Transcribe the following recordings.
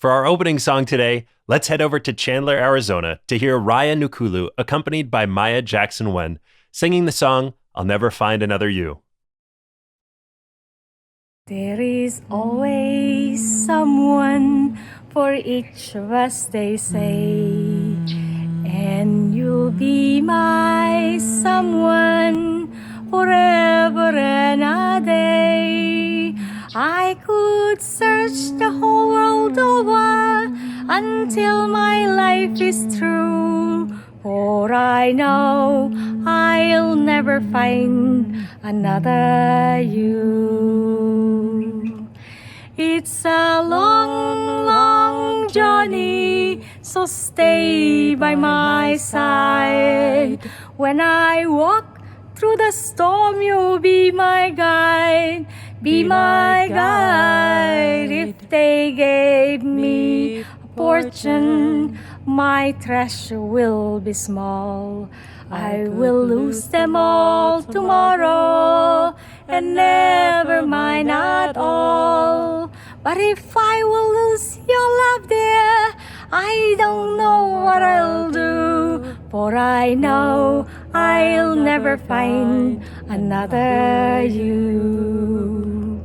For our opening song today, let's head over to Chandler, Arizona to hear Raya Nukulu accompanied by Maya Jackson-Wen singing the song, I'll Never Find Another You. There is always someone for each of us, they say, and you'll be my someone forever and a day. I could search the whole world over until my life is through, for I know I'll never find another you. It's a long, long journey, so stay by my side. When I walk through the storm, you'll be my guide, be my guide. If they gave me a fortune, my treasure will be small. I will lose them all tomorrow, and never mind at all. But if I will lose your love, dear, I don't know what I'll do, for I know I'll never find another you.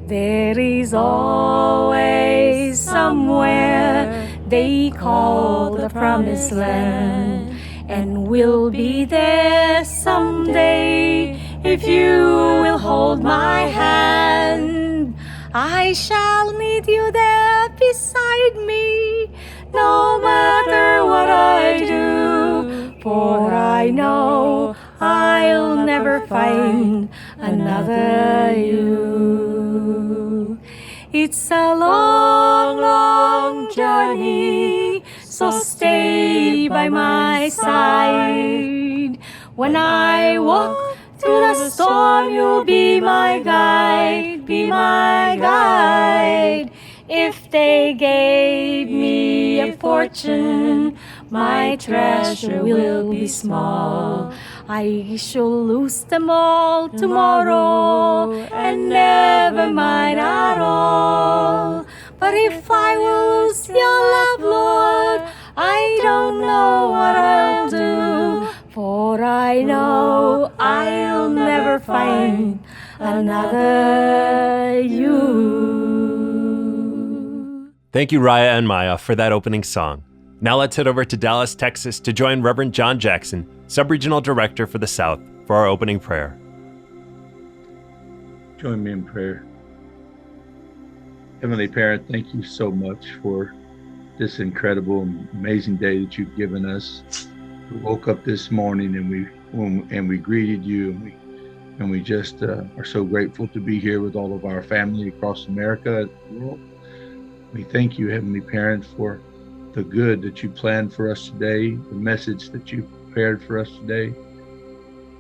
There is always somewhere they call the promised land, and we'll be there someday if you will hold my hand. I shall need you there beside me, no matter what I do, for I know I'll never find another you. It's a long, long journey, so stay by my side. When I walk through the storm, you'll be my guide, be my guide. If they gave me a fortune, my treasure will be small. I shall lose them all tomorrow, and never mind at all. But if I will lose your love, Lord, I don't know what I'll do, for I know I'll never find another you. Thank you, Raya and Maya, for that opening song. Now let's head over to Dallas, Texas to join Reverend John Jackson, Sub-Regional Director for the South, for our opening prayer. Join me in prayer. Heavenly Parent, thank you so much for this incredible, amazing day that you've given us. We woke up this morning and we greeted you, and we just are so grateful to be here with all of our family across America and the world. We thank you, Heavenly Parent, for the good that you planned for us today, the message that you prepared for us today.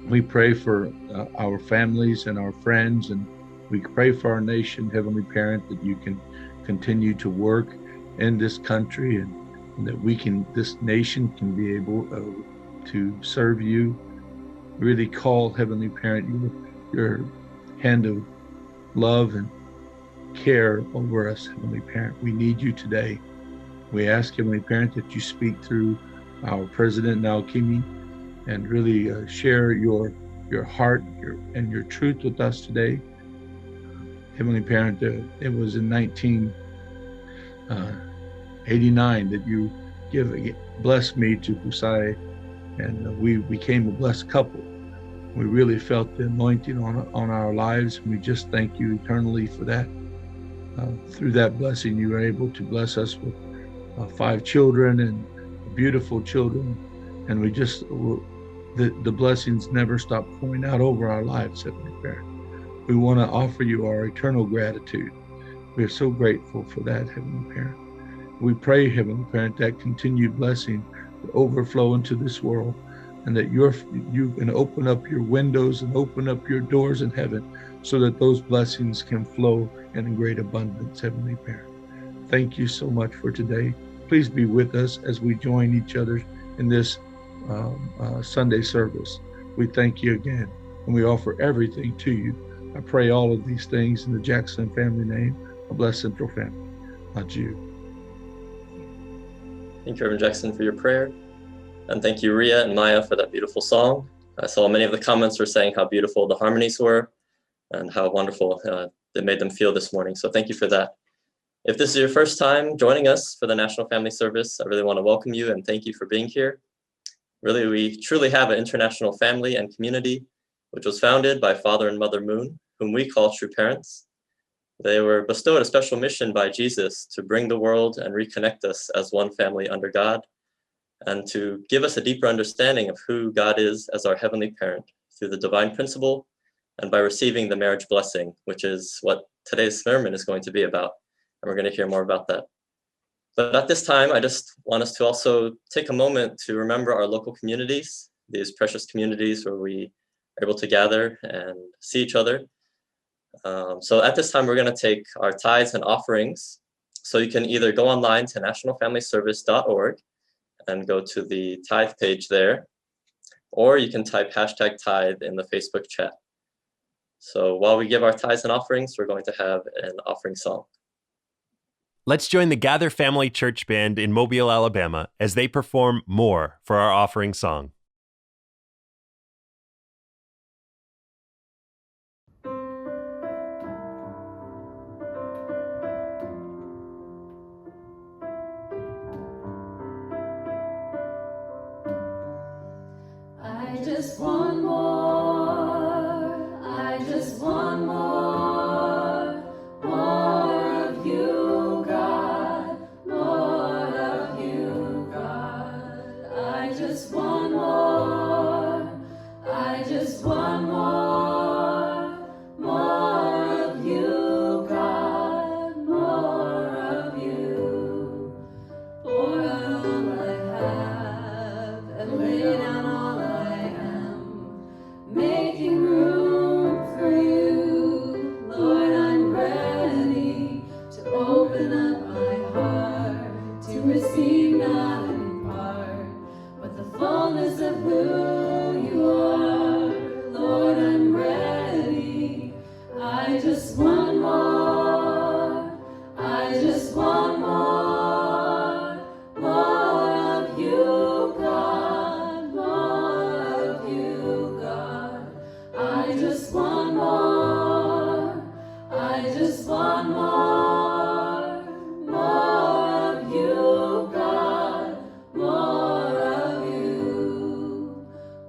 We pray for our families and our friends, and we pray for our nation, Heavenly Parent, that you can continue to work in this country, and that this nation can be able to serve you. Really call, Heavenly Parent, your hand of love and care over us, Heavenly Parent. We need you today. We ask, Heavenly Parent, that you speak through our President Naokimi and really share your heart and your truth with us today. Heavenly Parent, it was in 1989 that you blessed me to Kusai, and we became a blessed couple. We really felt the anointing on our lives, and we just thank you eternally for that. Through that blessing, you were able to bless us with 5 children and beautiful children, and we just the blessings never stop pouring out over our lives, Heavenly Parent. We want to offer you our eternal gratitude. We are so grateful for that, Heavenly Parent. We pray, Heavenly Parent, that continued blessing to overflow into this world, and that you can open up your windows and open up your doors in heaven so that those blessings can flow in great abundance, Heavenly Parent. Thank you so much for today. Please be with us as we join each other in this Sunday service. We thank you again, and we offer everything to you. I pray all of these things in the Jackson family name, a blessed central family. Adieu. Thank you, Reverend Jackson, for your prayer. And thank you, Ria and Maya, for that beautiful song. I saw many of the comments were saying how beautiful the harmonies were and how wonderful it made them feel this morning. So thank you for that. If this is your first time joining us for the National Family Service, I really want to welcome you and thank you for being here. Really, we truly have an international family and community, which was founded by Father and Mother Moon, whom we call true parents. They were bestowed a special mission by Jesus to bring the world and reconnect us as one family under God, and to give us a deeper understanding of who God is as our heavenly parent through the divine principle and by receiving the marriage blessing, which is what today's sermon is going to be about. And we're going to hear more about that. But at this time, I just want us to also take a moment to remember our local communities, these precious communities where we are able to gather and see each other. So at this time, we're going to take our tithes and offerings. So you can either go online to nationalfamilyservice.org and go to the tithe page there, or you can type #tithe in the Facebook chat. So while we give our tithes and offerings, we're going to have an offering song. Let's join the Gather Family Church Band in Mobile, Alabama, as they perform More for our offering song. I just want more, I just want more of you, God, more of you, God. I just want more, I just want more of you, God, more of you. Pour out all I have and lay down all I am, making room for you. Lord, I'm ready to open up my heart, to receive not in part, but the fullness of who you are. Lord, I'm ready. I just want more. I just want more of you, God, more of you, God. I just want more. I just want more of you, God, more of you.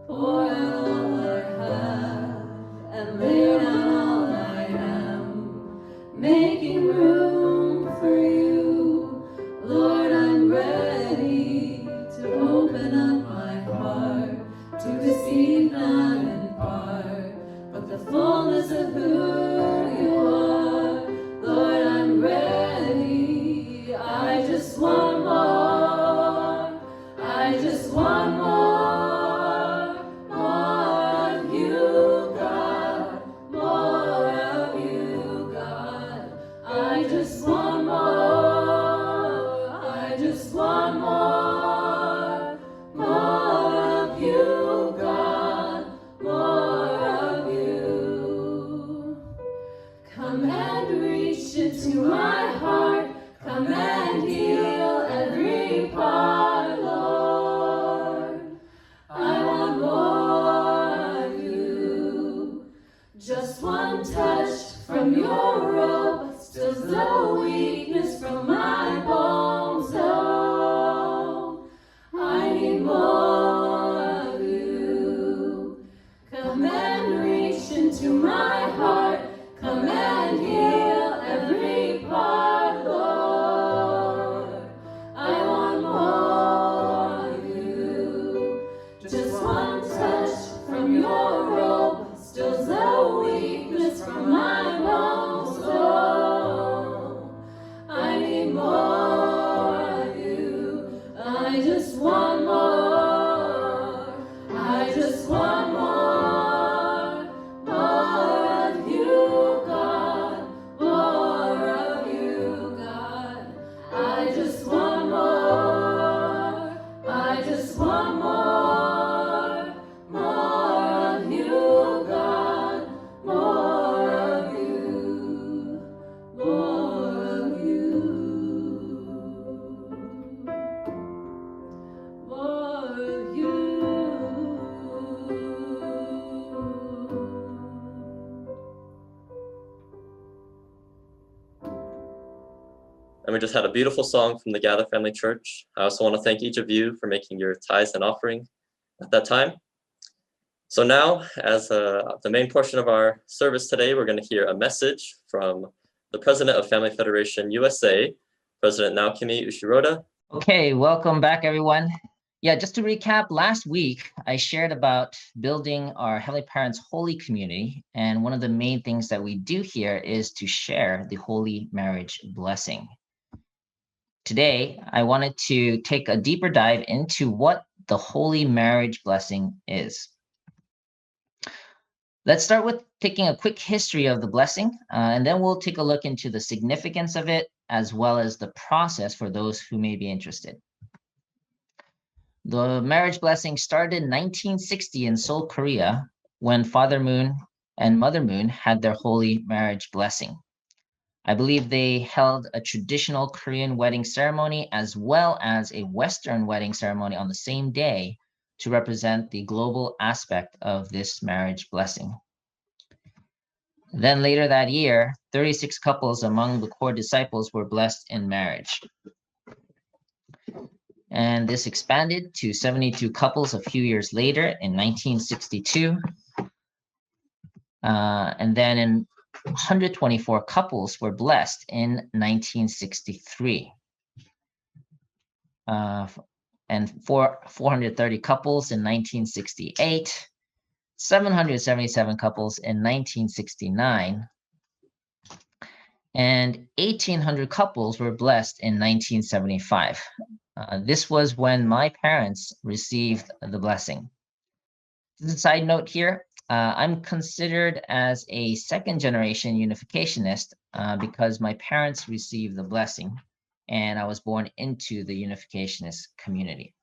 Pour out all I have and lay down all I am, making room for you. Lord, I'm ready to open up my heart, to receive not in part, but the fullness of who you are. Lord, I'm ready. I just want more. I just want more of you, God, more of you, God. I just want more. I just want more of you, God, more of you. Come and reach into my heart. Come and heal every part, Lord. I want more of you. Just one touch from your robe stills the weakness from my bones. Oh, I need more of you. Come and reach into my heart. Come and heal every part, Lord. I want more of you. Just one touch from your robe stills the weakness from my bones. Oh, I need more of you. I just want more. I just want more of you, God, more of you, God. I just want more. I just want more of you, God, more of you, more of you. And we just had a beautiful song from the Gather Family Church. I also want to thank each of you for making your tithes and offering at that time. So now, as the main portion of our service today, we're going to hear a message from the president of Family Federation USA, President Naokimi Ushiroda. Okay, welcome back, everyone. Yeah, just to recap, last week I shared about building our Heavenly Parents Holy Community, and one of the main things that we do here is to share the Holy Marriage Blessing. Today, I wanted to take a deeper dive into what the Holy Marriage Blessing is. Let's start with taking a quick history of the blessing, and then we'll take a look into the significance of it, as well as the process for those who may be interested. The marriage blessing started in 1960 in Seoul, Korea, when Father Moon and Mother Moon had their holy marriage blessing. I believe they held a traditional Korean wedding ceremony as well as a Western wedding ceremony on the same day to represent the global aspect of this marriage blessing. Then later that year, 36 couples among the core disciples were blessed in marriage. And this expanded to 72 couples a few years later in 1962. And then in 124 couples were blessed in 1963. And 430 couples in 1968, 777 couples in 1969, and 1,800 couples were blessed in 1975. This was when my parents received the blessing. Just a side note here, I'm considered as a second-generation unificationist because my parents received the blessing, and I was born into the unificationist community.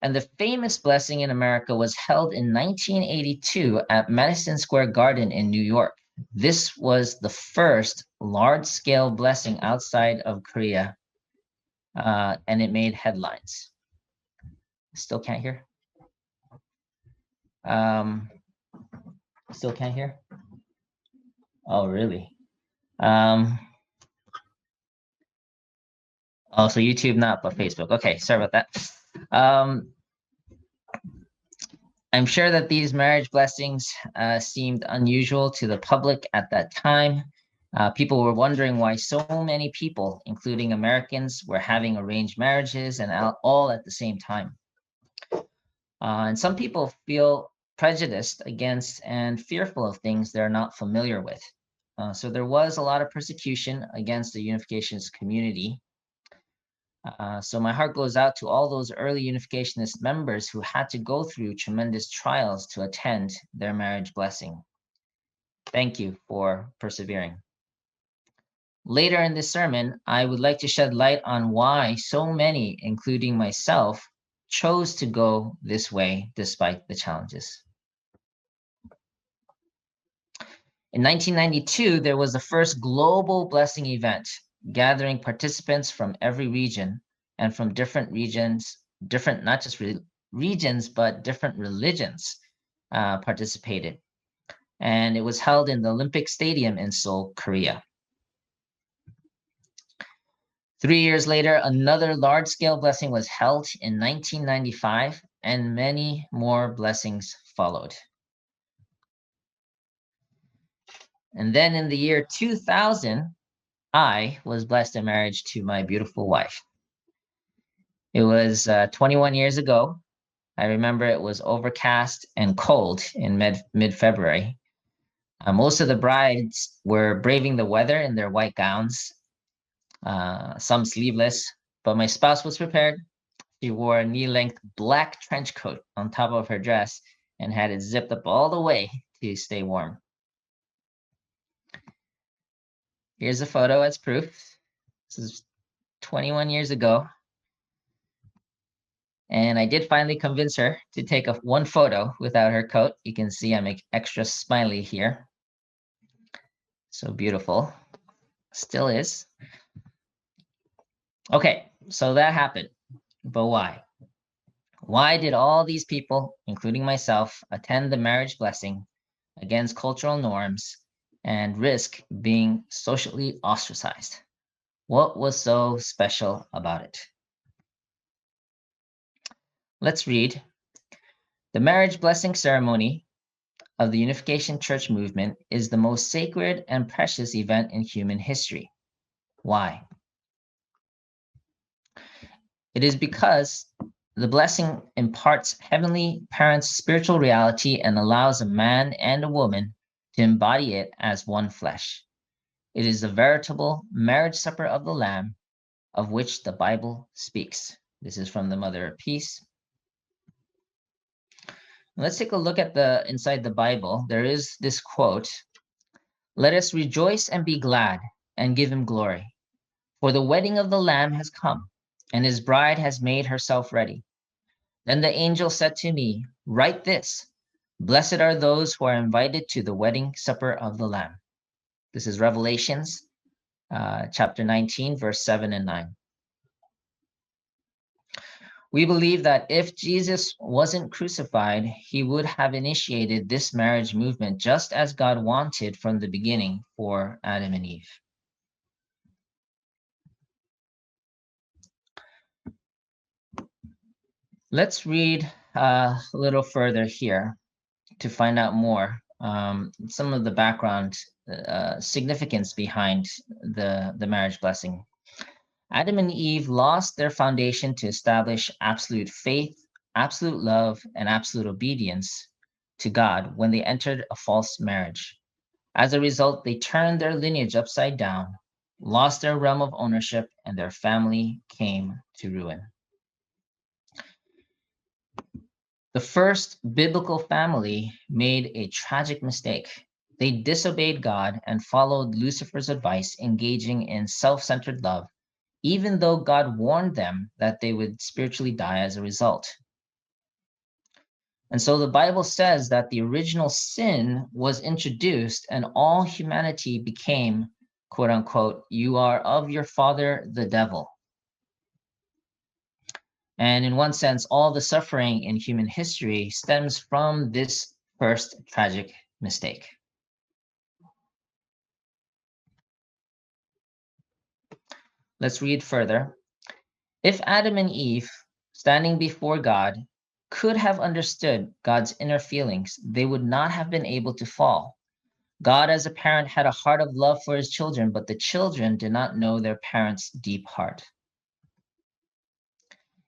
And the famous blessing in America was held in 1982 at Madison Square Garden in New York. This was the first large-scale blessing outside of Korea, and it made headlines. Still can't hear? Still can't hear? Oh, really? Oh, so YouTube not, but Facebook. Okay, sorry about that. I'm sure that these marriage blessings seemed unusual to the public at that time. People were wondering why so many people, including Americans, were having arranged marriages and all at the same time. And some people feel prejudiced against and fearful of things they're not familiar with. So there was a lot of persecution against the unificationist community. So my heart goes out to all those early unificationist members who had to go through tremendous trials to attend their marriage blessing. Thank you for persevering. Later in this sermon, I would like to shed light on why so many, including myself, chose to go this way despite the challenges. In 1992, there was the first global blessing event, gathering participants from every region and from different regions, not just regions, but different religions participated. And it was held in the Olympic Stadium in Seoul, Korea. 3 years later, another large-scale blessing was held in 1995, and many more blessings followed. And then in the year 2000, I was blessed in marriage to my beautiful wife. It was 21 years ago. I remember it was overcast and cold in mid-February. Most of the brides were braving the weather in their white gowns, some sleeveless, but my spouse was prepared. She wore a knee-length black trench coat on top of her dress and had it zipped up all the way to stay warm. Here's a photo as proof. This is 21 years ago. And I did finally convince her to take one photo without her coat. You can see I'm extra smiley here. So beautiful. Still is. Okay, so that happened. But why? Why did all these people, including myself, attend the marriage blessing against cultural norms and risk being socially ostracized. What was so special about it? Let's read. The marriage blessing ceremony of the Unification Church movement is the most sacred and precious event in human history. Why? It is because the blessing imparts Heavenly Parents' spiritual reality and allows a man and a woman to embody it as one flesh. It is the veritable marriage supper of the Lamb of which the Bible speaks. This is from the Mother of Peace. Let's take a look at the inside the Bible. There is this quote, "Let us rejoice and be glad and give him glory. For the wedding of the Lamb has come, and his bride has made herself ready. Then the angel said to me, write this, blessed are those who are invited to the wedding supper of the Lamb." This is Revelations chapter 19, verse 7 and 9. We believe that if Jesus wasn't crucified, he would have initiated this marriage movement just as God wanted from the beginning for Adam and Eve. Let's read a little further here to find out more, some of the background significance behind the marriage blessing. Adam and Eve lost their foundation to establish absolute faith, absolute love, and absolute obedience to God when they entered a false marriage. As a result, they turned their lineage upside down, lost their realm of ownership, and their family came to ruin. The first biblical family made a tragic mistake. They disobeyed God and followed Lucifer's advice, engaging in self-centered love, even though God warned them that they would spiritually die as a result. And so the Bible says that the original sin was introduced and all humanity became, quote unquote, "you are of your father, the devil." And in one sense, all the suffering in human history stems from this first tragic mistake. Let's read further. If Adam and Eve, standing before God, could have understood God's inner feelings, they would not have been able to fall. God, as a parent, had a heart of love for his children, but the children did not know their parents' deep heart.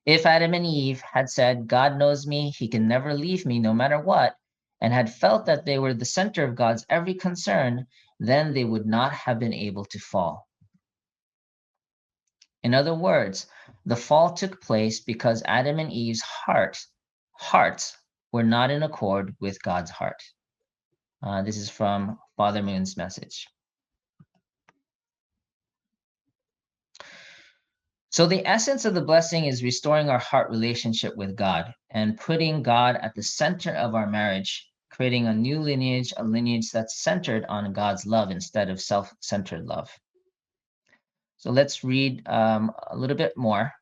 If Adam and Eve had said, "God knows me, he can never leave me no matter what," and had felt that they were the center of God's every concern, then they would not have been able to fall. In other words, the fall took place because Adam and Eve's hearts were not in accord with God's heart. This is from Father Moon's message. So the essence of the blessing is restoring our heart relationship with God and putting God at the center of our marriage, creating a new lineage, a lineage that's centered on God's love instead of self-centered love. So let's read a little bit more.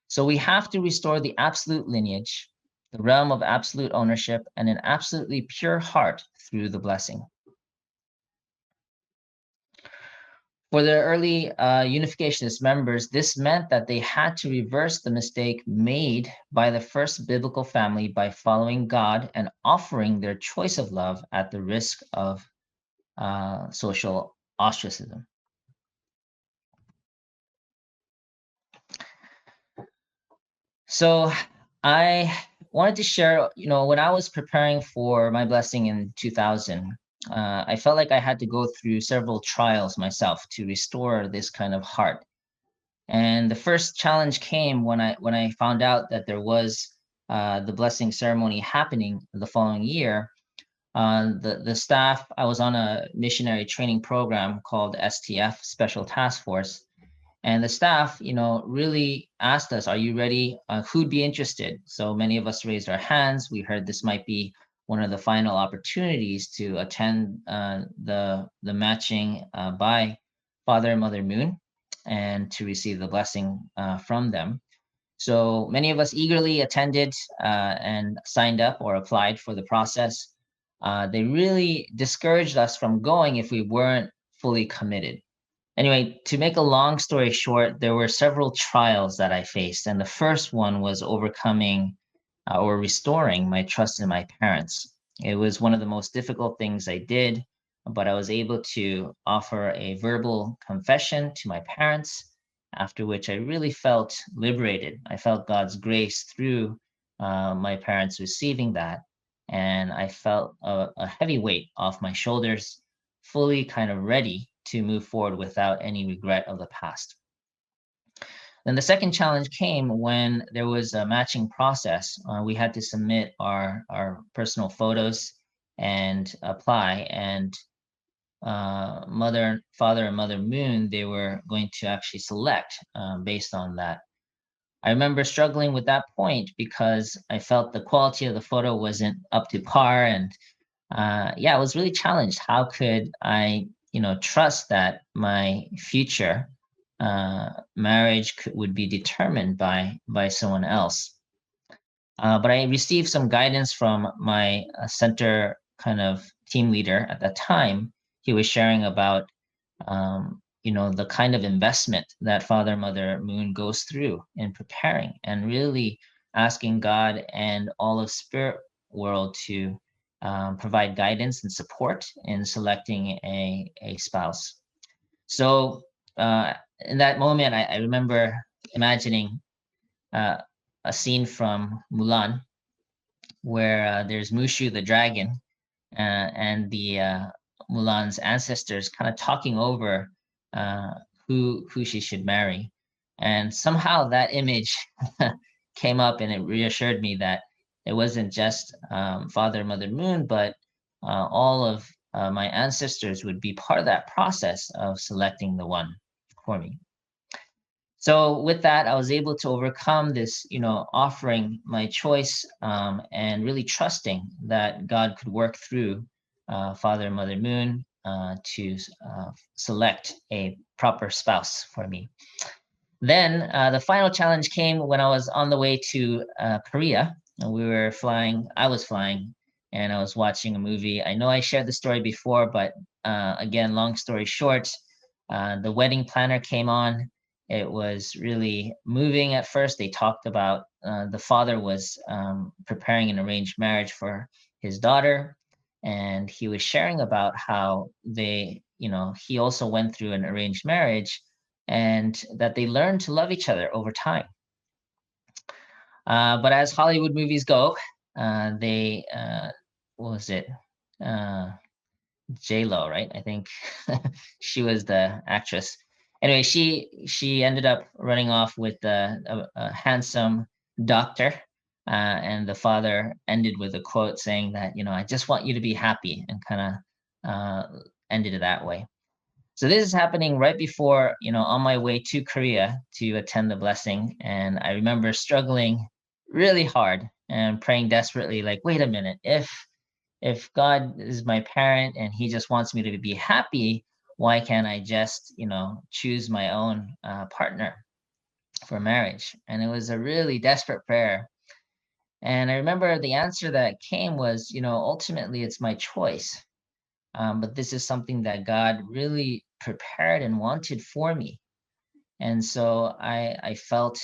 So we have to restore the absolute lineage, the realm of absolute ownership, and an absolutely pure heart through the blessing. For the early Unificationist members, this meant that they had to reverse the mistake made by the first biblical family by following God and offering their choice of love at the risk of social ostracism. So I wanted to share, when I was preparing for my blessing in 2000, I felt like I had to go through several trials myself to restore this kind of heart. And the first challenge came when I found out that there was the blessing ceremony happening the following year. The staff, I was on a missionary training program called STF, Special Task Force. And the staff, really asked us, "Are you ready? Who'd be interested?" So many of us raised our hands. We heard this might be one of the final opportunities to attend the matching by Father and Mother Moon and to receive the blessing from them. So many of us eagerly attended and signed up or applied for the process. they really discouraged us from going if we weren't fully committed. Anyway, to make a long story short, there were several trials that I faced. And the first one was overcoming or restoring my trust in my parents. It was one of the most difficult things I did, but I was able to offer a verbal confession to my parents, after which I really felt liberated. I felt God's grace through my parents receiving that. And I felt a heavy weight off my shoulders, fully kind of ready to move forward without any regret of the past. Then the second challenge came when there was a matching process. We had to submit our personal photos and apply. And Father and Mother Moon, they were going to actually select based on that. I remember struggling with that point because I felt the quality of the photo wasn't up to par. And I was really challenged. How could I, trust that my future marriage would be determined by someone else? But I received some guidance from my center kind of team leader at that time. He was sharing about, the kind of investment that Father and Mother Moon goes through in preparing, and really asking God and all of spirit world to provide guidance and support in selecting a spouse. So in that moment, I remember imagining a scene from Mulan where there's Mushu the dragon and the Mulan's ancestors kind of talking over who she should marry. And somehow that image came up, and it reassured me that it wasn't just Father and Mother Moon, but all of my ancestors would be part of that process of selecting the one for me. So with that, I was able to overcome this, offering my choice and really trusting that God could work through Father and Mother Moon to select a proper spouse for me. Then the final challenge came when I was on the way to Korea. I was flying, and I was watching a movie. I know I shared the story before, but again, long story short, the wedding planner came on. It was really moving at first. They talked about the father was preparing an arranged marriage for his daughter. And he was sharing about how he also went through an arranged marriage, and that they learned to love each other over time. But as Hollywood movies go, what was it? J-Lo, right? I think she was the actress. Anyway, she ended up running off with a handsome doctor, and the father ended with a quote saying that, I just want you to be happy, and kind of ended it that way. So this is happening right before, on my way to Korea to attend the blessing. And I remember struggling really hard and praying desperately, like, wait a minute, if God is my parent and he just wants me to be happy, why can't I just, choose my own partner for marriage? And it was a really desperate prayer. And I remember the answer that came was, ultimately it's my choice. But this is something that God really prepared and wanted for me. And so I felt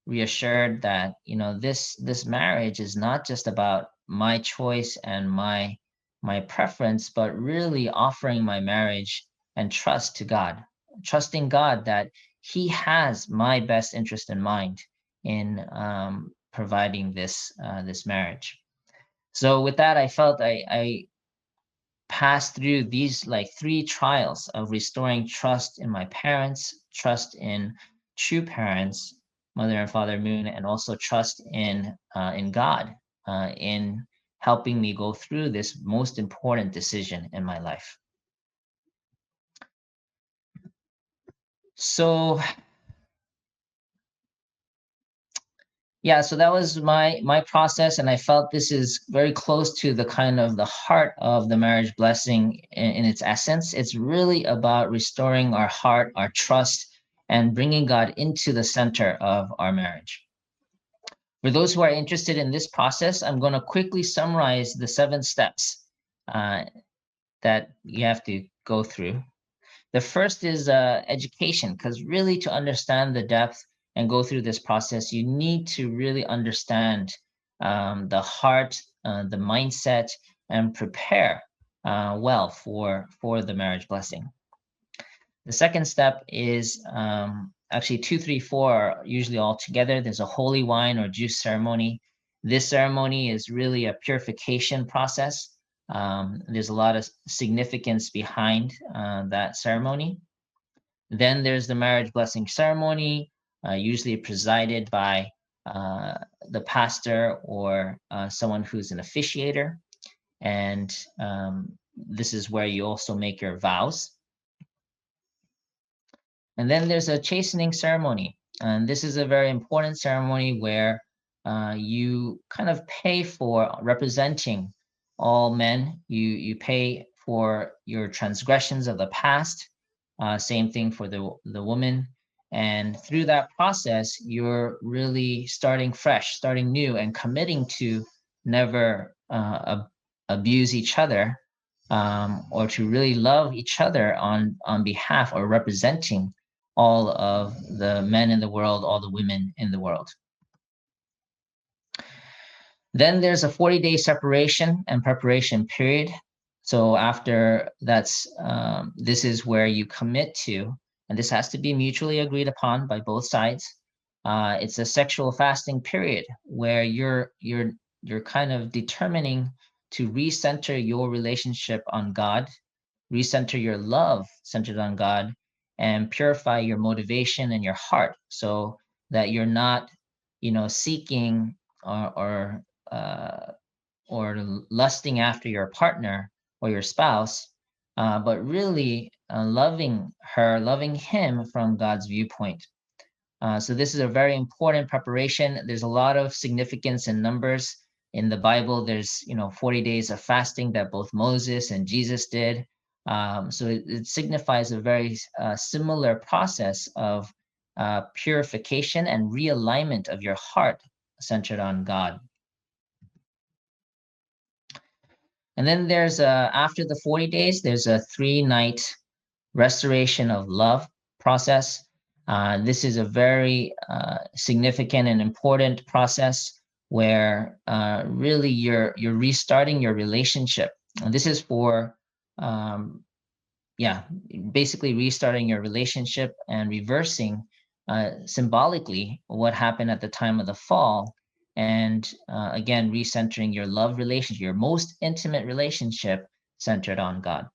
reassured that, this marriage is not just about my choice and my preference, but really offering my marriage and trust to God, trusting God that he has my best interest in mind in providing this marriage. So with that, I felt I passed through these like 3 trials of restoring trust in my parents, trust in true parents, Mother and Father Moon, and also trust in God in helping me go through this most important decision in my life. So so that was my process, and I felt this is very close to the kind of the heart of the marriage blessing in its essence. It's really about restoring our heart, our trust, and bringing God into the center of our marriage. For those who are interested in this process, I'm going to quickly summarize the 7 steps that you have to go through. The first is education, because really to understand the depth and go through this process, you need to really understand the heart, the mindset, and prepare well for the marriage blessing. The second step is actually 2, 3, 4 are usually all together. There's a holy wine or juice ceremony. This ceremony is really a purification process. There's a lot of significance behind that ceremony. Then there's the marriage blessing ceremony, usually presided by the pastor or someone who's an officiator. And this is where you also make your vows. And then there's a chastening ceremony. And this is a very important ceremony where you kind of pay for representing all men. You pay for your transgressions of the past. Same thing for the woman. And through that process, you're really starting fresh, starting new, and committing to never abuse each other, or to really love each other on behalf or representing all of the men in the world, all the women in the world. Then there's a 40-day separation and preparation period. So after that's, this is where you commit to, and this has to be mutually agreed upon by both sides. It's a sexual fasting period where you're kind of determining to recenter your relationship on God, recenter your love centered on God, and purify your motivation and your heart so that you're not, seeking or lusting after your partner or your spouse, but really loving her, loving him from God's viewpoint. So this is a very important preparation. There's a lot of significance in numbers. In the Bible, there's 40 days of fasting that both Moses and Jesus did. So it signifies a very similar process of purification and realignment of your heart centered on God. And then there's after the 40 days, there's a 3-night restoration of love process. This is a very significant and important process where really you're restarting your relationship. And this is for basically restarting your relationship and reversing symbolically what happened at the time of the fall. And again, recentering your love relationship, your most intimate relationship centered on God.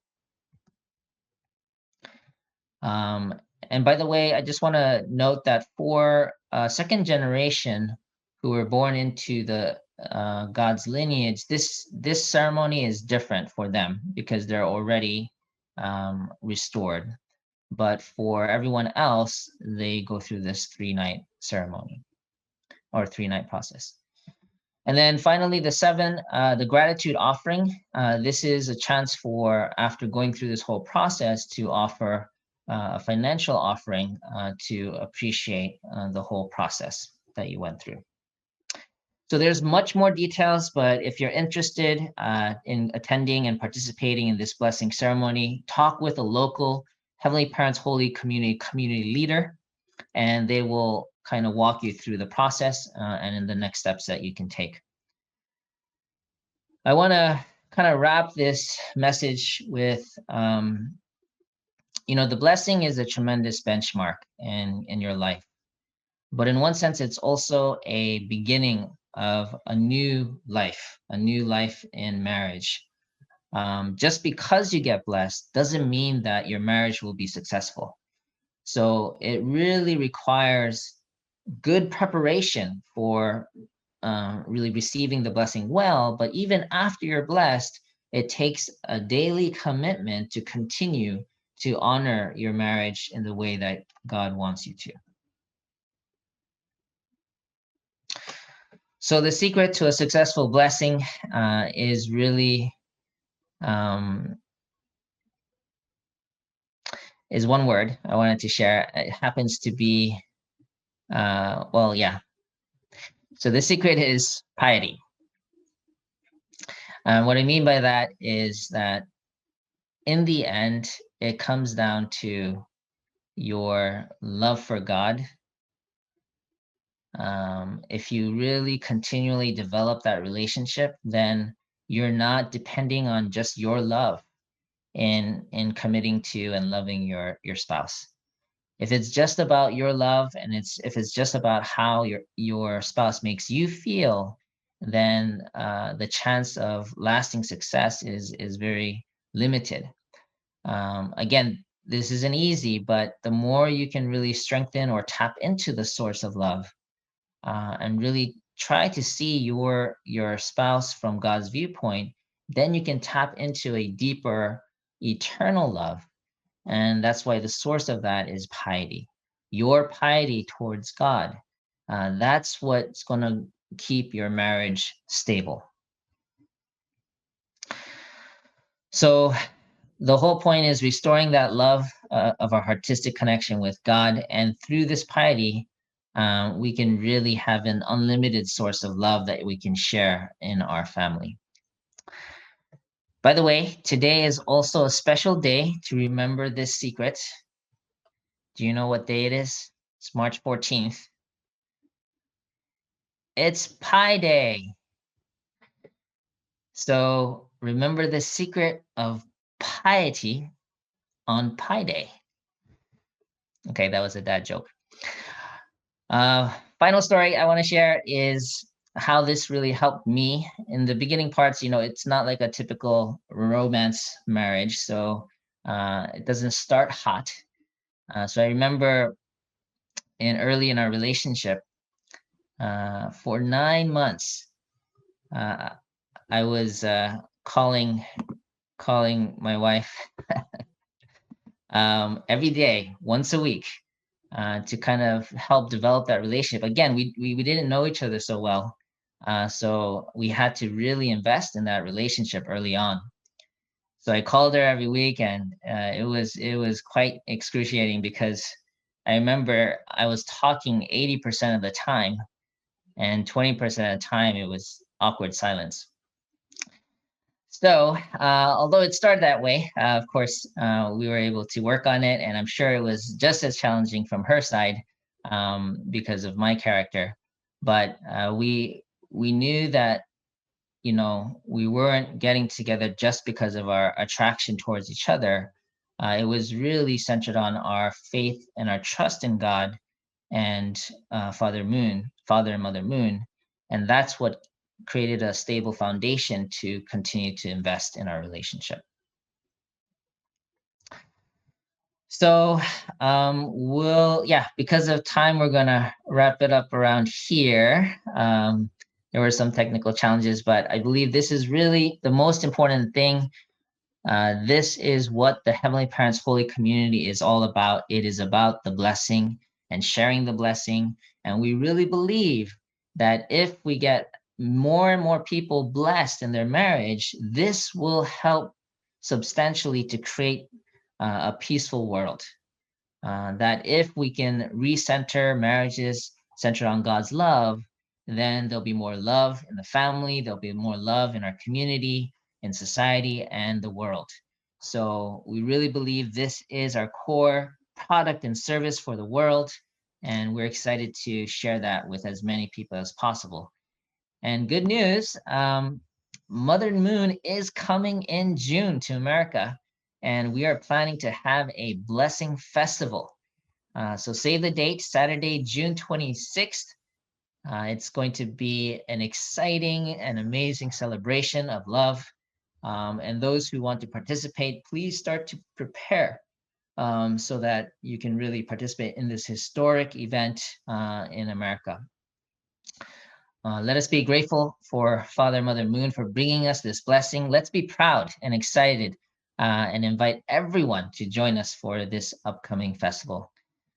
And by the way, I just want to note that for second generation who were born into the God's lineage, this ceremony is different for them because they're already restored. But for everyone else, they go through this 3-night ceremony or 3-night process. And then finally, the 7, the gratitude offering. This is a chance for, after going through this whole process, to offer a financial offering to appreciate the whole process that you went through. So there's much more details, but if you're interested in attending and participating in this blessing ceremony, talk with a local Heavenly Parents Holy community leader, and they will kind of walk you through the process and in the next steps that you can take. I want to kind of wrap this message with, the blessing is a tremendous benchmark in your life. But in one sense, it's also a beginning of a new life in marriage. Just because you get blessed doesn't mean that your marriage will be successful. So it really requires good preparation for really receiving the blessing well. But even after you're blessed, it takes a daily commitment to continue to honor your marriage in the way that God wants you to. So the secret to a successful blessing is really is one word I wanted to share. It happens to be, So the secret is piety. And what I mean by that is that in the end, it comes down to your love for God. If you really continually develop that relationship, then you're not depending on just your love in committing to and loving your spouse. If it's just about your love and if it's just about how your spouse makes you feel, then the chance of lasting success is very limited. Again, this isn't easy, but the more you can really strengthen or tap into the source of love, and really try to see your spouse from God's viewpoint, then you can tap into a deeper eternal love. And that's why the source of that is piety. Your piety towards God. That's what's going to keep your marriage stable. So the whole point is restoring that love of our artistic connection with God. And through this piety, we can really have an unlimited source of love that we can share in our family. By the way, today is also a special day to remember this secret. Do you know what day it is? It's March 14th. It's Pi Day. So remember the secret of piety on Pi Day. Okay, that was a dad joke. Final story I want to share is how this really helped me. In the beginning parts, it's not like a typical romance marriage, so it doesn't start hot. So I remember early in our relationship, for 9 months, I was calling my wife every day, once a week, to kind of help develop that relationship. Again, we didn't know each other so well, so we had to really invest in that relationship early on. So I called her every week, and it was quite excruciating because I remember I was talking 80% of the time, and 20% of the time it was awkward silence. So, although it started that way, of course, we were able to work on it, and I'm sure it was just as challenging from her side because of my character. But we knew that we weren't getting together just because of our attraction towards each other. It was really centered on our faith and our trust in God and Father and Mother Moon, and that's what created a stable foundation to continue to invest in our relationship. So because of time, we're gonna wrap it up around here. There were some technical challenges, but I believe this is really the most important thing. This is what the Heavenly Parents Holy Community is all about. It is about the blessing and sharing the blessing. And we really believe that if we get more and more people blessed in their marriage, this will help substantially to create a peaceful world. That if we can recenter marriages centered on God's love, then there'll be more love in the family, there'll be more love in our community, in society, and the world. So we really believe this is our core product and service for the world, and we're excited to share that with as many people as possible. And good news, Mother Moon is coming in June to America, and we are planning to have a blessing festival. So save the date, Saturday, June 26th. It's going to be an exciting and amazing celebration of love. And those who want to participate, please start to prepare so that you can really participate in this historic event in America. Let us be grateful for Father and Mother Moon for bringing us this blessing. Let's be proud and excited and invite everyone to join us for this upcoming festival.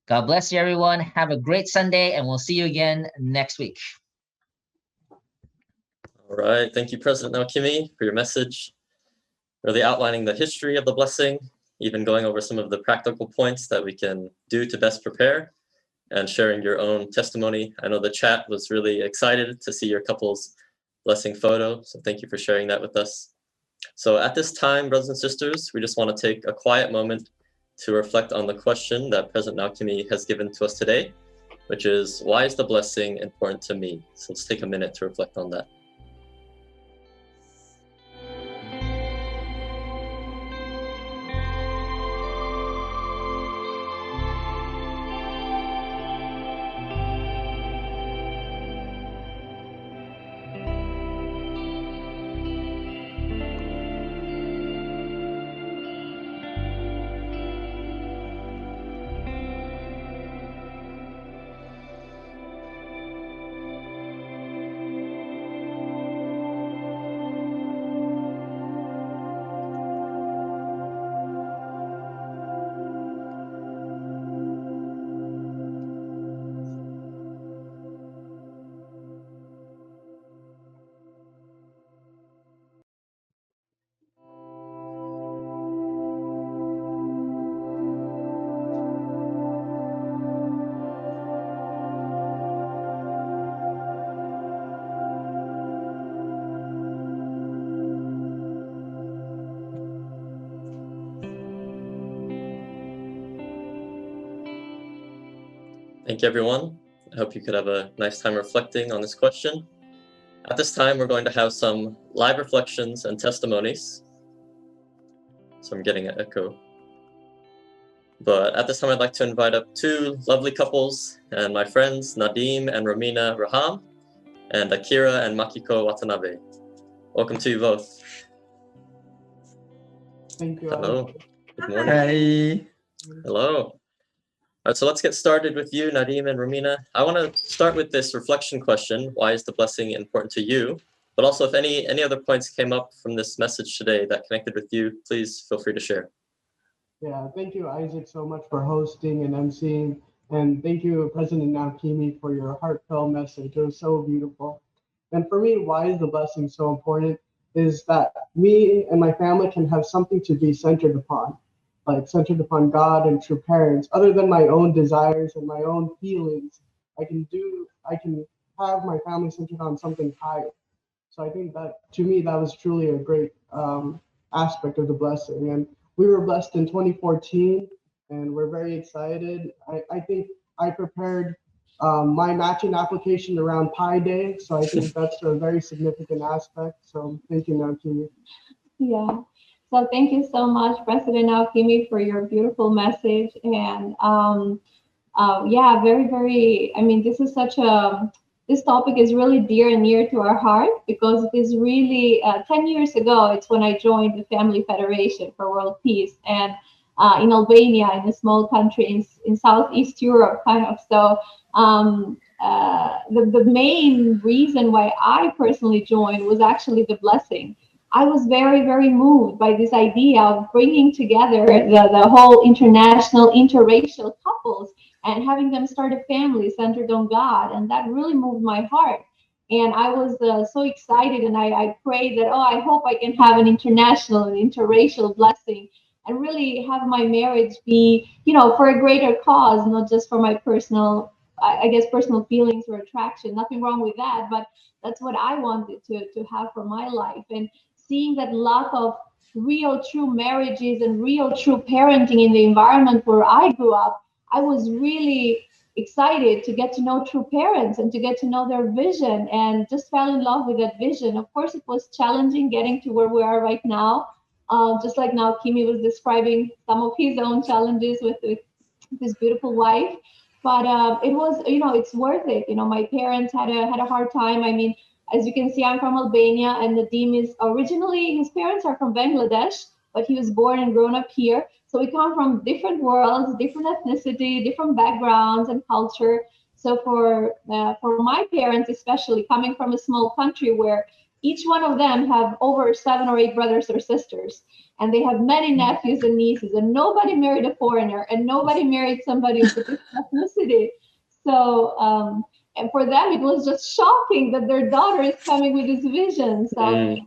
God bless you, everyone. Have a great Sunday, and we'll see you again next week. All right. Thank you, President Naokimi, for your message, really outlining the history of the blessing, even going over some of the practical points that we can do to best prepare, and sharing your own testimony. I know the chat was really excited to see your couple's blessing photo. So thank you for sharing that with us. So at this time, brothers and sisters, we just want to take a quiet moment to reflect on the question that President Naokimi has given to us today, which is, why is the blessing important to me? So let's take a minute to reflect on that. Thank you, everyone. I hope you could have a nice time reflecting on this question. At this time, we're going to have some live reflections and testimonies. So I'm getting an echo. But at this time, I'd like to invite up two lovely couples and my friends, Nadim and Romina Raham, and Akira and Makiko Watanabe. Welcome to you both. Thank you. Hello. Good morning. Hi. Hello. All right, so let's get started with you, Nadim and Romina. I want to start with this reflection question. Why is the blessing important to you? But also, if any other points came up from this message today that connected with you, please feel free to share. Yeah, thank you, Isaac, so much for hosting and emceeing. And thank you, President Naokimi, for your heartfelt message. It was so beautiful. And for me, why is the blessing so important is that me and my family can have something to be centered upon, like centered upon God and true parents. Other than my own desires and my own feelings, I can have my family centered on something higher. So I think that, to me, that was truly a great aspect of the blessing. And we were blessed in 2014, and we're very excited. I think I prepared my matching application around Pi Day, so I think that's a very significant aspect. So thank you, Naokimi. Yeah. So thank you so much, President Naokimi, for your beautiful message. And yeah, very, very, I mean, this topic is really dear and near to our heart because it is really 10 years ago, it's when I joined the Family Federation for World Peace, and in Albania, in a small country in Southeast Europe, kind of. So the main reason why I personally joined was actually the blessing. I was very, very moved by this idea of bringing together the whole international, interracial couples and having them start a family centered on God. And that really moved my heart. And I was so excited, and I prayed that, oh, I hope I can have an international and interracial blessing and really have my marriage be, for a greater cause, not just for my personal, I guess, personal feelings or attraction. Nothing wrong with that, but that's what I wanted to have for my life. And seeing that lot of real true marriages and real true parenting in the environment where I grew up, I was really excited to get to know true parents and to get to know their vision, and just fell in love with that vision. Of course, it was challenging getting to where we are right now. Just like now, Kimi was describing some of his own challenges with his beautiful wife. But it was, it's worth it. My parents had a hard time. I mean, as you can see, I'm from Albania, and Nadim is originally, his parents are from Bangladesh, but he was born and grown up here. So we come from different worlds, different ethnicity, different backgrounds and culture. So for my parents, especially coming from a small country where each one of them have over 7 or 8 brothers or sisters, and they have many nephews and nieces, and nobody married a foreigner, and nobody married somebody of a different ethnicity. So, and for them, it was just shocking that their daughter is coming with this vision. So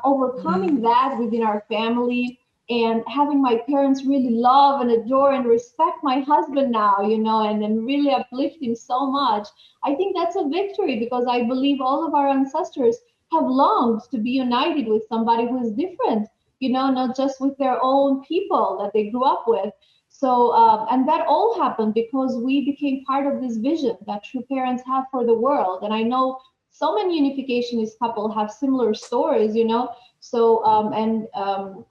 overcoming that within our family, and having my parents really love and adore and respect my husband now, and really uplift him so much. I think that's a victory, because I believe all of our ancestors have longed to be united with somebody who is different, not just with their own people that they grew up with. So, and that all happened because we became part of this vision that true parents have for the world. And I know so many unificationist couples have similar stories. So,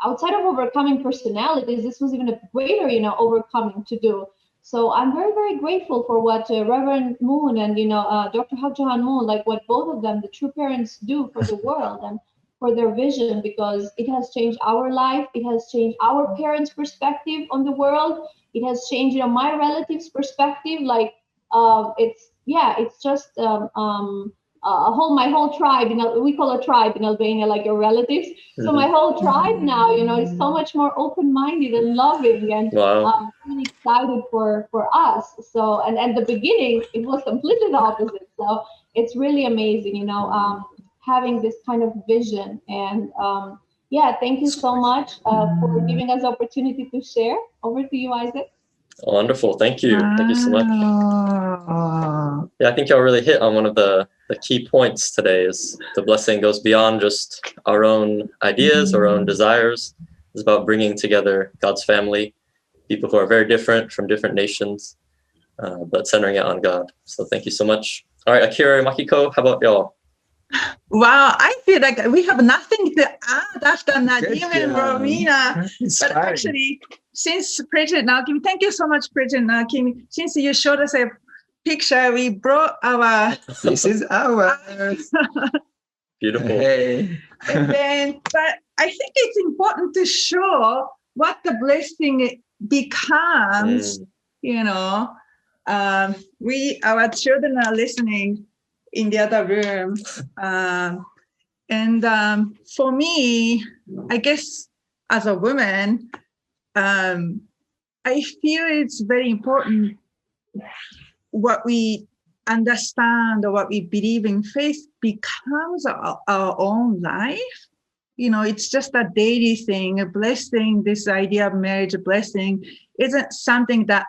outside of overcoming personalities, this was even a greater, overcoming to do. So I'm very, very grateful for what Reverend Moon and Dr. Hak Jahan Moon, like what both of them, the true parents, do for the world and for their vision, because it has changed our life. It has changed our parents' perspective on the world. It has changed, my relatives' perspective. Like it's just my whole tribe. We call a tribe in Albania, like your relatives. So my whole tribe now, is so much more open-minded and loving, and Wow. really excited for us. So, and at the beginning, it was completely the opposite. So it's really amazing, having this kind of vision. And yeah, thank you so much for giving us the opportunity to share. Over to you, Isaac. Wonderful. Thank you. Thank you so much. Wow. Yeah, I think y'all really hit on one of the key points today is the blessing goes beyond just our own ideas, our own desires. It's about bringing together God's family, people who are very different from different nations, but centering it on God. So thank you so much. All right, Akira and Makiko, how about y'all? Wow, I feel like we have nothing to add after Nadim and Romina. But actually, since President Nakimi, thank you so much, President Nakimi. Since you showed us a picture, we brought our. This is ours. Beautiful. Hey. And then, but I think it's important to show what the blessing becomes. Our children are listening in the other room. And for me, I guess as a woman, I feel it's very important what we understand or what we believe in faith becomes our own life. It's just a daily thing, a blessing. This idea of marriage, a blessing, isn't something that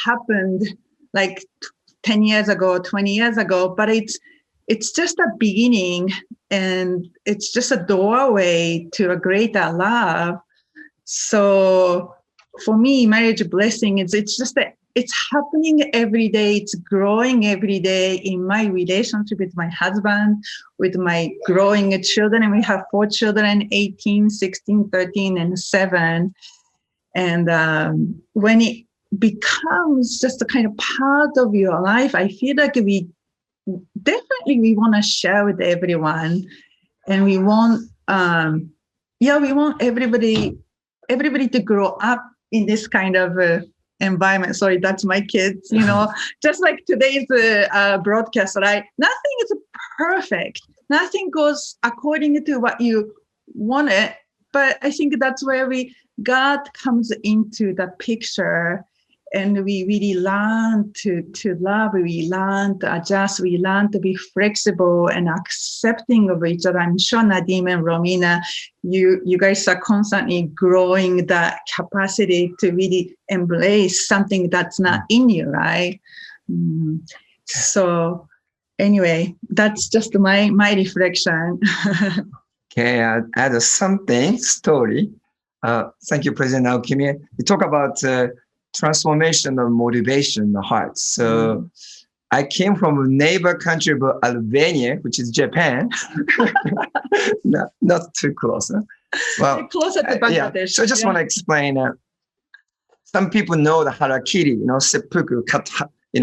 happened like 10 years ago, 20 years ago, but it's just a beginning, and it's just a doorway to a greater love. So for me, marriage blessing it's happening every day. It's growing every day in my relationship with my husband, with my growing children. And we have 4 children, 18, 16, 13, and 7. And when it becomes just a kind of part of your life, I feel like we want to share with everyone, and we want everybody to grow up in this kind of environment. Sorry, that's my kids. Just like today's broadcast, right? Nothing is perfect. Nothing goes according to what you wanted, but I think that's where God comes into the picture. And we really learn to love, we learn to adjust, we learn to be flexible and accepting of each other. I'm sure Nadim and Romina, you guys are constantly growing that capacity to really embrace something that's not in you, right? So anyway, that's just my reflection. Okay, I'll add something, story. Thank you, President Naokimi. You talk about transformation of motivation in the heart. So I came from a neighbor country of Albania, which is Japan. not too close. Huh? Well, closer to Bangladesh. Yeah. So I just want to explain. Some people know the harakiri, seppuku,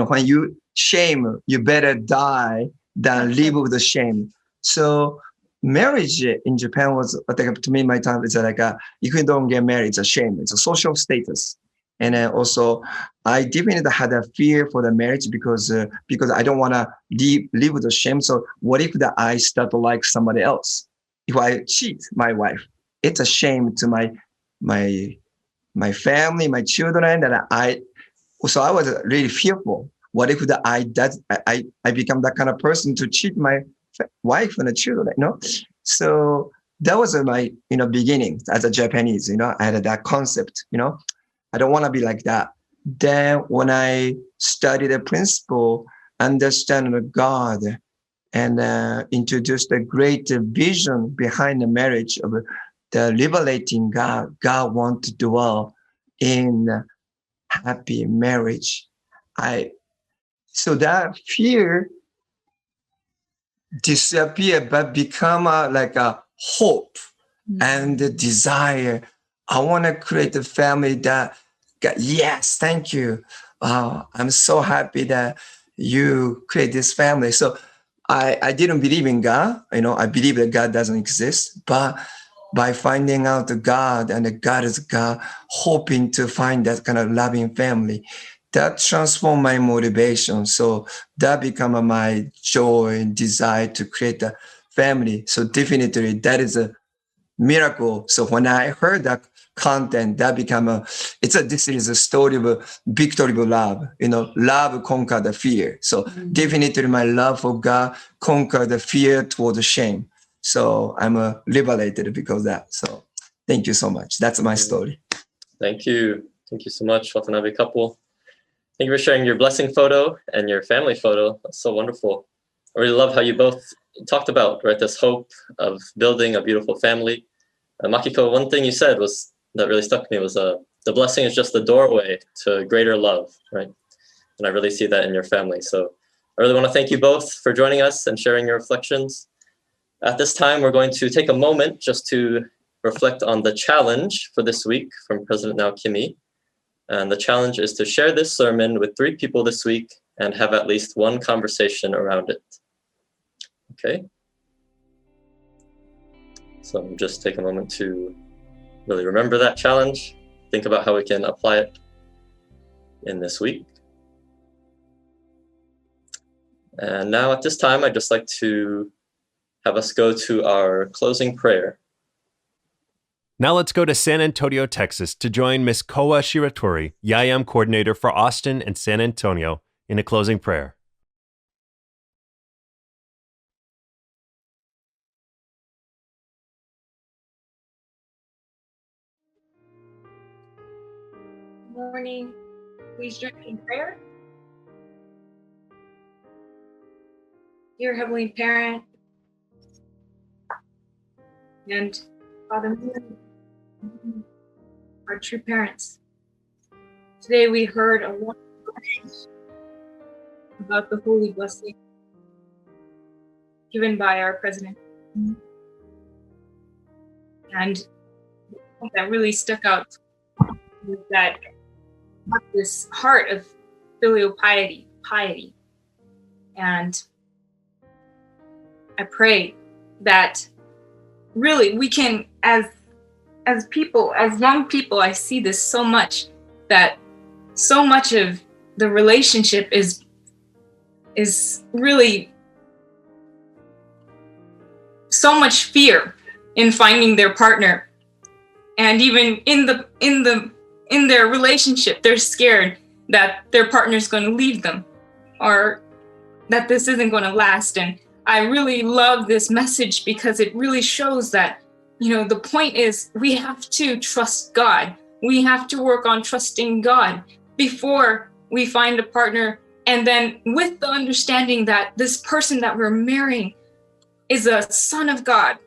when you shame, you better die than live with the shame. So marriage in Japan was, I think, to me, my time, it's like, if you don't get married, it's a shame. It's a social status. And then also, I definitely had a fear for the marriage because I don't want to live with the shame. So what if I start to like somebody else? If I cheat my wife, it's a shame to my family, my children. So I was really fearful. What if I become that kind of person to cheat my wife and the children? So that was my beginning as a Japanese. I had that concept. I don't want to be like that. Then when I studied the principle, understanding God, and introduced a great vision behind the marriage of the liberating God. God wants to dwell in happy marriage. So that fear disappear, but become like a hope and the desire. I want to create a family that, yes, thank you. I'm so happy that you create this family. So I didn't believe in God. I believe that God doesn't exist, but by finding out the God and the God is God, hoping to find that kind of loving family, that transformed my motivation. So that become my joy and desire to create a family. So definitely that is a miracle. So when I heard that content, that become this is a story of a victory of love. Love conquer the fear. So definitely my love for God conquer the fear toward the shame. So I'm liberated because of that. So thank you so much. That's my story. Thank you. Thank you so much, Watanabe couple. Thank you for sharing your blessing photo and your family photo. That's so wonderful. I really love how you both talked about, right, this hope of building a beautiful family. Makiko, one thing you said was that really stuck to me was the blessing is just the doorway to greater love, right? And I really see that in your family. So I really want to thank you both for joining us and sharing your reflections. At this time, we're going to take a moment just to reflect on the challenge for this week from President Nao Kimi. And the challenge is to share this sermon with 3 people this week and have at least one conversation around it. Okay. So just take a moment to really remember that challenge. Think about how we can apply it in this week. And now at this time, I'd just like to have us go to our closing prayer. Now let's go to San Antonio, Texas to join Ms. Koa Shiratori, YAYAM coordinator for Austin and San Antonio, in a closing prayer. Good morning. Please join me in prayer. Dear Heavenly Parent and Father Moon, our true parents. Today we heard a wonderful message about the holy blessing given by our president. And what that really stuck out was that this heart of filial piety. And I pray that really we can, as people, as young people, I see this so much, that so much of the relationship is really so much fear in finding their partner. And even in their relationship, they're scared that their partner's going to leave them or that this isn't going to last. And I really love this message because it really shows that, the point is we have to trust God. We have to work on trusting God before we find a partner. And then with the understanding that this person that we're marrying is a son of God,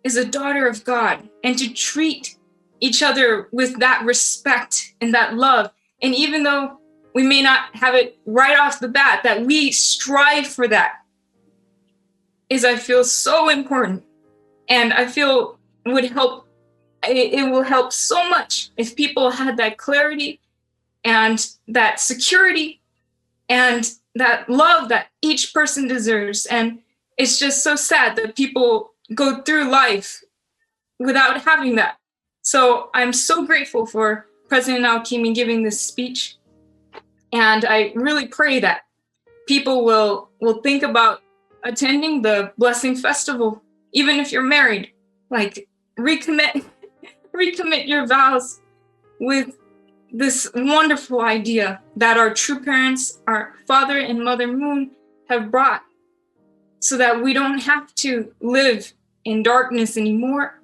is a daughter of God, and to treat each other with that respect and that love. And even though we may not have it right off the bat, that we strive for that is, I feel, so important. And I feel it will help so much if people had that clarity and that security and that love that each person deserves. And it's just so sad that people go through life without having that. So I'm so grateful for President Nao Kimi giving this speech. And I really pray that people will think about attending the Blessing Festival, even if you're married. Like, recommit your vows with this wonderful idea that our true parents, our Father and Mother Moon, have brought, so that we don't have to live in darkness anymore.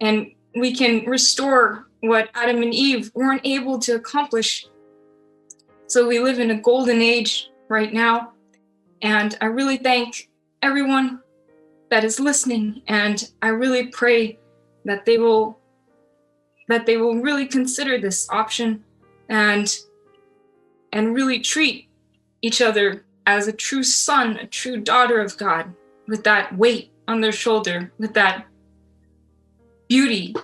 And we can restore what Adam and Eve weren't able to accomplish. So we live in a golden age right now. And I really thank everyone that is listening, and I really pray that they will really consider this option and really treat each other as a true son, a true daughter of God, with that weight on their shoulder, with that beauty.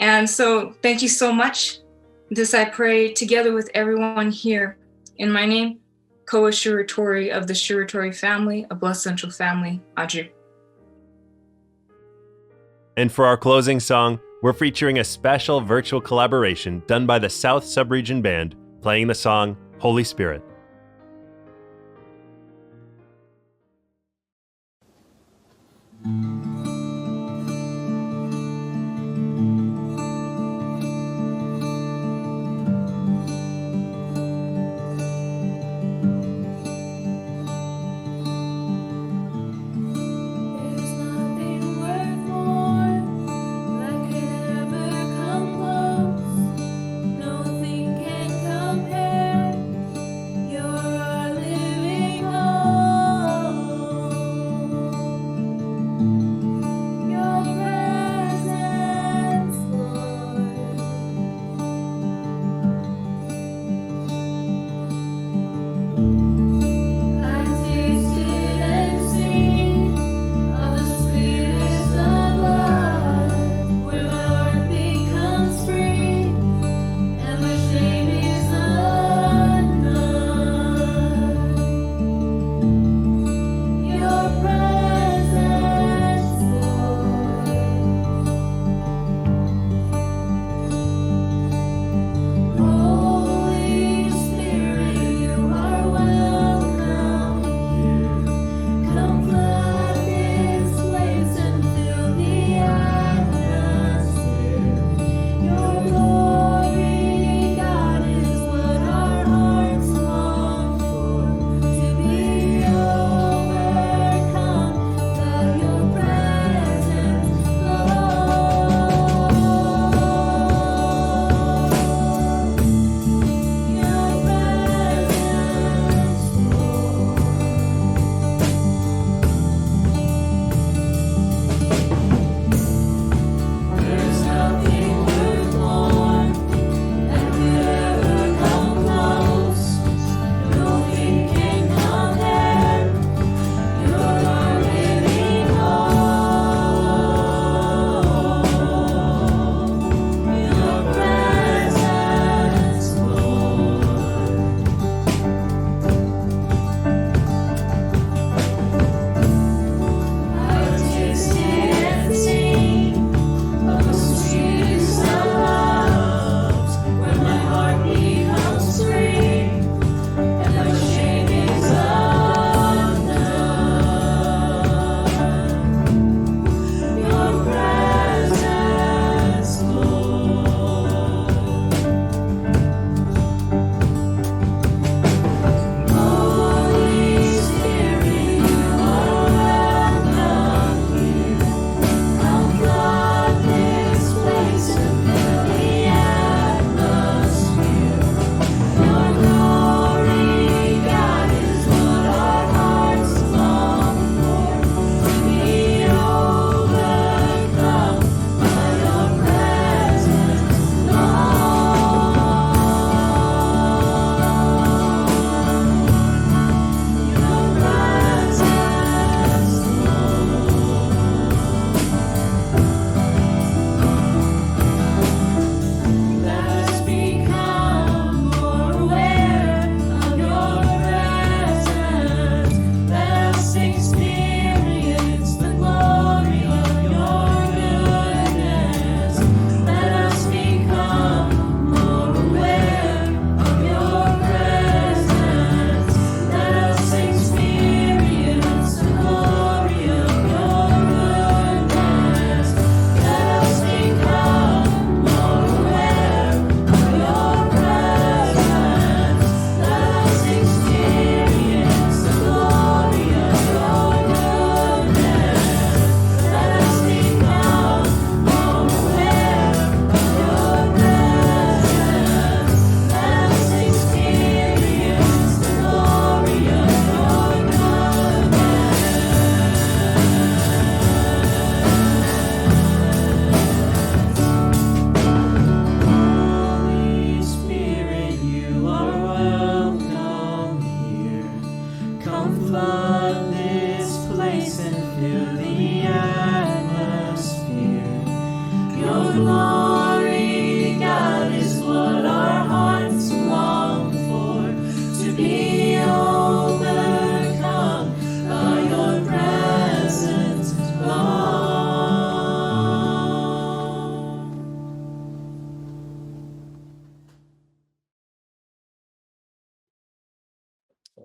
And so thank you so much. This I pray together with everyone here in my name, co-assuratori of the Assuratori family, a Blessed Central family, Aju. And for our closing song, we're featuring a special virtual collaboration done by the South Subregion Band, playing the song Holy Spirit. There's nothing worth more that could ever come close. Nothing can compare.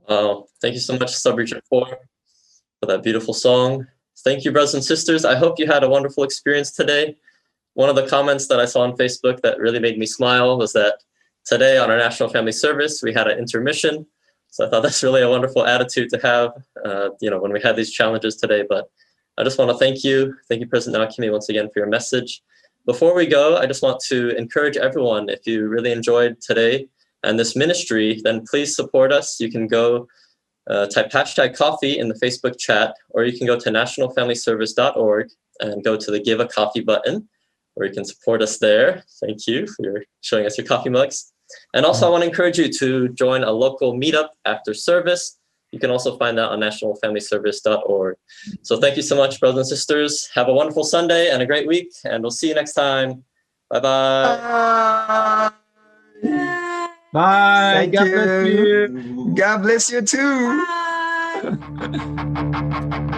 Thank you so much, Subregent 4, for that beautiful song. Thank you, brothers and sisters. I hope you had a wonderful experience today. One of the comments that I saw on Facebook that really made me smile was that today on our National Family Service, we had an intermission. So I thought that's really a wonderful attitude to have, when we had these challenges today. But I just want to thank you. Thank you, President Nakimi, once again for your message. Before we go, I just want to encourage everyone, if you really enjoyed today and this ministry, then please support us. You can go type #coffee in the Facebook chat, or you can go to nationalfamilyservice.org and go to the Give a Coffee button, where you can support us there. Thank you for showing us your coffee mugs. And also I want to encourage you to join a local meetup after service. You can also find that on nationalfamilyservice.org. So thank you so much, brothers and sisters. Have a wonderful Sunday and a great week, and we'll see you next time. Bye-bye. Bye. Thank God bless you. God bless you too. Bye.